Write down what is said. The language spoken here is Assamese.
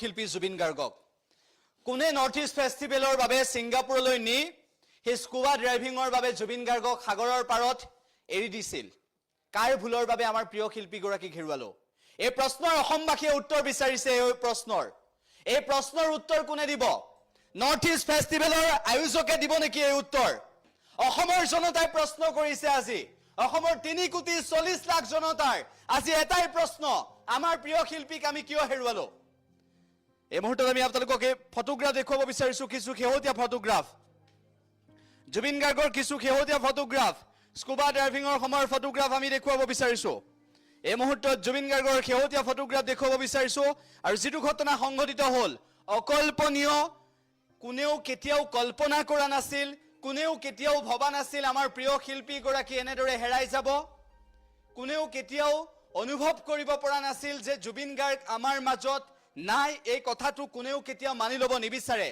শিল্পী জুবিন গাৰ্গক কোনে নৰ্থ ইষ্ট ফেষ্টিভেলৰ বাবে ছিংগাপুৰলৈ নি হে স্কুবা ড্ৰাইভিঙৰ বাবে জুবিন গাৰ্গক সাগৰৰ পাৰত এৰি দিছিল কাৰ ভুলৰ বাবে আমাৰ প্ৰিয় শিল্পীগৰাকীক হেৰুৱালো এই প্ৰশ্নৰ অসমবাসীয়ে উত্তৰ বিচাৰিছে এই প্ৰশ্নৰ উত্তৰ কোনে দিব নৰ্থ ইষ্ট ফেষ্টিভেলৰ আয়োজকে দিব নেকি এই উত্তৰ অসমৰ জনতাই প্ৰশ্ন কৰিছে আজি অসমৰ 3,40 লাখ জনতাৰ আজি এটাই প্ৰশ্ন আমাৰ প্ৰিয় শিল্পীক আমি কিয় হেৰুৱালো এই মুহূৰ্তত আমি আপোনালোকক ফটোগ্ৰাফ দেখুৱাব বিচাৰিছো কিছু শেহতীয়া ফটোগ্ৰাফ জুবিন গাৰ্গৰ কিছু শেহতীয়া ফটোগ্ৰাফ স্কুবা ড্ৰাইভিঙৰ সময়ৰ ফটোগ্ৰাফ আমি দেখুৱাব বিচাৰিছো এই মুহূৰ্তত জুবিন গাৰ্গৰ শেহতীয়া ফটোগ্ৰাফ দেখুৱাব বিচাৰিছো আৰু যেটো ঘটনা সংঘটিত হ'ল অকল্পনীয় কোনেও কেতিয়াও কল্পনা কৰা নাছিল কোনেও কেতিয়াও ভবা নাছিল আমাৰ প্ৰিয় শিল্পী গৰাকী এনেদৰে হেৰাই যাব কোনেও কেতিয়াও অনুভৱ কৰিব পৰা নাছিল যে জুবিন গাৰ্গ আমাৰ মাজত নাই এই কথাটো কোনেও কেতিয়াও মানি ল'ব নিবিচাৰে